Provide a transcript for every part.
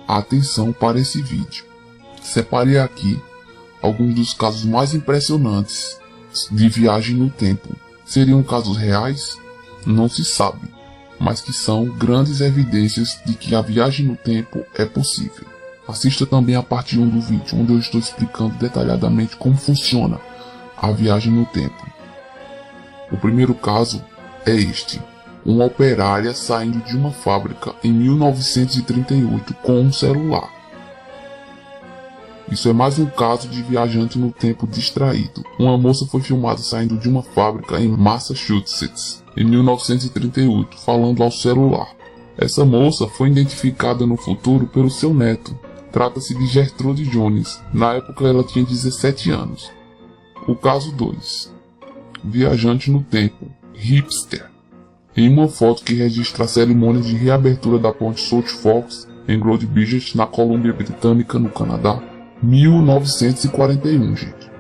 a atenção para esse vídeo. Separei aqui alguns dos casos mais impressionantes de viagem no tempo. Seriam casos reais? Não se sabe, mas que são grandes evidências de que a viagem no tempo é possível. Assista também a parte 1 do vídeo, onde eu estou explicando detalhadamente como funciona a viagem no tempo. O primeiro caso é este: uma operária saindo de uma fábrica em 1938 com um celular. Isso é mais um caso de viajante no tempo distraído. Uma moça foi filmada saindo de uma fábrica em Massachusetts em 1938, falando ao celular. Essa moça foi identificada no futuro pelo seu neto. Trata-se de Gertrude Jones. Na época ela tinha 17 anos. O caso 2. Viajante no tempo, hipster. Em uma foto que registra a cerimônia de reabertura da ponte South Forks em Gold Bridge, na Colômbia Britânica, no Canadá, 1941, gente.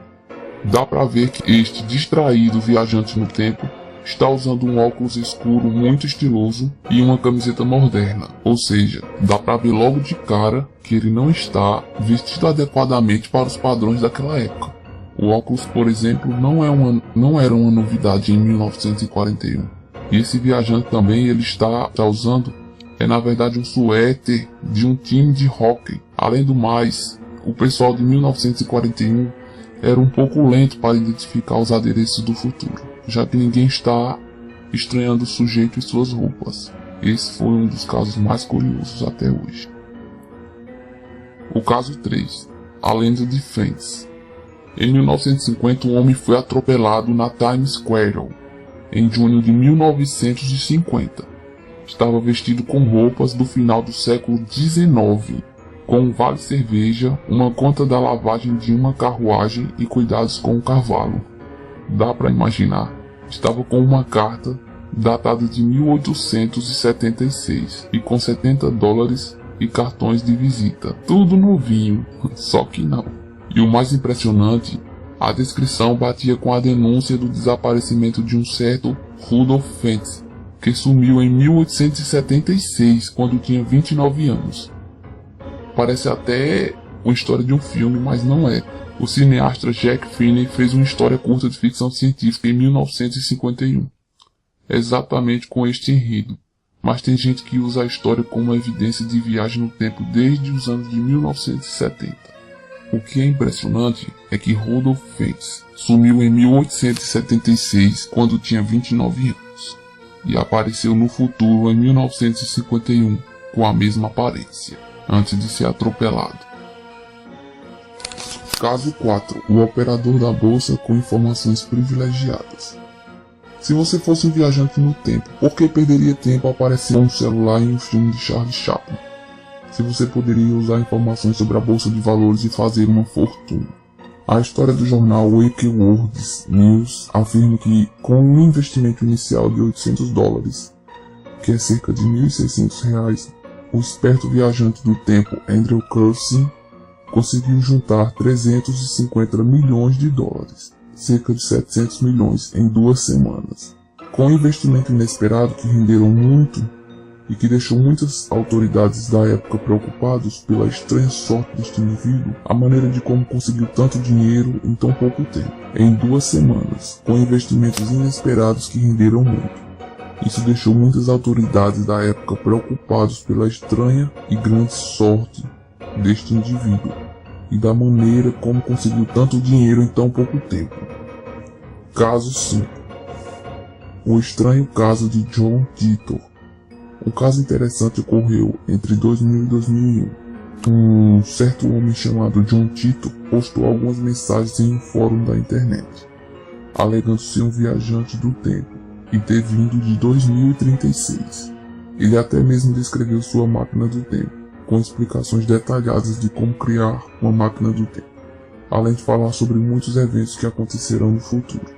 Dá pra ver que este distraído viajante no tempo está usando um óculos escuro muito estiloso e uma camiseta moderna. Ou seja, dá pra ver logo de cara que ele não está vestido adequadamente para os padrões daquela época. O óculos, por exemplo, não era uma novidade em 1941. E esse viajante também ele está usando, na verdade, um suéter de um time de hóquei. Além do mais, o pessoal de 1941 era um pouco lento para identificar os adereços do futuro, já que ninguém está estranhando o sujeito e suas roupas. Esse foi um dos casos mais curiosos até hoje. O caso 3. A lenda de Friends. Em 1950, um homem foi atropelado na Times Square, em junho de 1950. Estava vestido com roupas do final do século XIX, com um vale cerveja, uma conta da lavagem de uma carruagem e cuidados com o cavalo. Dá para imaginar. Estava com uma carta datada de 1876 e com $70 e cartões de visita. Tudo novinho, só que não. E o mais impressionante, a descrição batia com a denúncia do desaparecimento de um certo Rudolph Fentz, que sumiu em 1876, quando tinha 29 anos. Parece até uma história de um filme, mas não é. O cineasta Jack Finney fez uma história curta de ficção científica em 1951, exatamente com este enredo. Mas tem gente que usa a história como evidência de viagem no tempo desde os anos de 1970. O que é impressionante é que Rudolph Fentz sumiu em 1876, quando tinha 29 anos, e apareceu no futuro em 1951 com a mesma aparência, antes de ser atropelado. Caso 4. O operador da bolsa com informações privilegiadas. Se você fosse um viajante no tempo, por que perderia tempo a aparecer um celular em um filme de Charlie Chaplin? Se você poderia usar informações sobre a bolsa de valores e fazer uma fortuna. A história do jornal Weekly World News afirma que, com um investimento inicial de $800, que é cerca de R$1.600, o esperto viajante do tempo Andrew Curzon conseguiu juntar $350 milhões, cerca de 700 milhões, em 2 semanas. Com um investimento inesperado que renderam muito e que deixou muitas autoridades da época preocupados pela estranha sorte deste indivíduo, a maneira de como conseguiu tanto dinheiro em tão pouco tempo. Em 2 semanas, com investimentos inesperados que renderam muito. Isso deixou muitas autoridades da época preocupados pela estranha e grande sorte deste indivíduo e da maneira como conseguiu tanto dinheiro em tão pouco tempo. Caso 5. O estranho caso de John Titor. Um caso interessante ocorreu entre 2000 e 2001. Um certo homem chamado John Titor postou algumas mensagens em um fórum da internet, alegando ser um viajante do tempo e ter vindo de 2036. Ele até mesmo descreveu sua máquina do tempo, com explicações detalhadas de como criar uma máquina do tempo, além de falar sobre muitos eventos que acontecerão no futuro.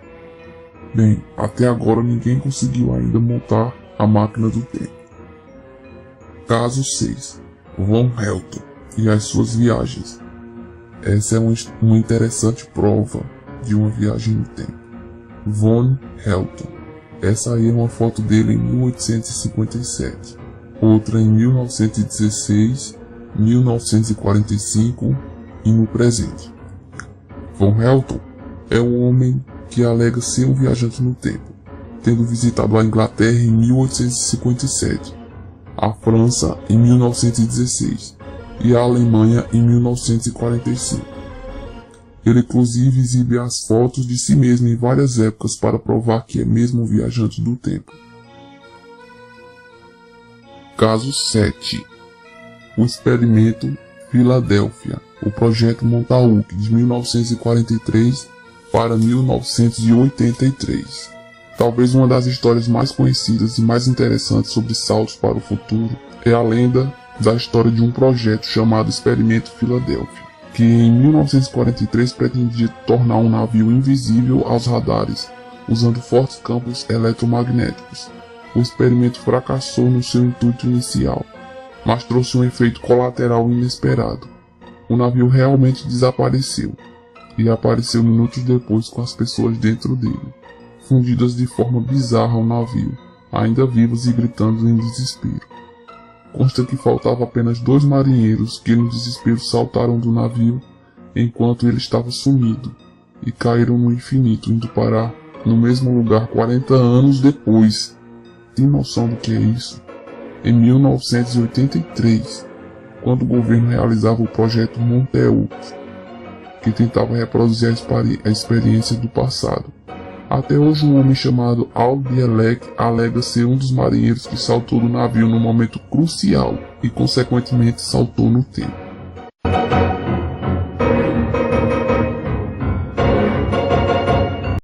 Bem, até agora ninguém conseguiu ainda montar a máquina do tempo. Caso 6. Von Helton e as suas viagens. Essa é uma interessante prova de uma viagem no tempo. Von Helton. Essa aí é uma foto dele em 1857, outra em 1916 1945 e no presente. Von Helton é um homem que alega ser um viajante no tempo, tendo visitado a Inglaterra em 1857, a França em 1916 e a Alemanha em 1945. Ele inclusive exibe as fotos de si mesmo em várias épocas para provar que é mesmo um viajante do tempo. Caso 7. O experimento Filadélfia, o projeto Montauk de 1943 para 1983. Talvez uma das histórias mais conhecidas e mais interessantes sobre saltos para o futuro é a lenda da história de um projeto chamado Experimento Filadélfia, que em 1943 pretendia tornar um navio invisível aos radares, usando fortes campos eletromagnéticos. O experimento fracassou no seu intuito inicial, mas trouxe um efeito colateral inesperado. O navio realmente desapareceu, e apareceu minutos depois com as pessoas dentro dele, fundidas de forma bizarra ao navio, ainda vivas e gritando em desespero. Consta que faltava apenas 2 marinheiros que no desespero saltaram do navio enquanto ele estava sumido, e caíram no infinito, indo parar no mesmo lugar 40 anos depois. Tem noção do que é isso? Em 1983, quando o governo realizava o projeto Montauk, que tentava reproduzir a experiência do passado. Até hoje um homem chamado Al Bielek alega ser um dos marinheiros que saltou do navio num momento crucial e consequentemente saltou no tempo.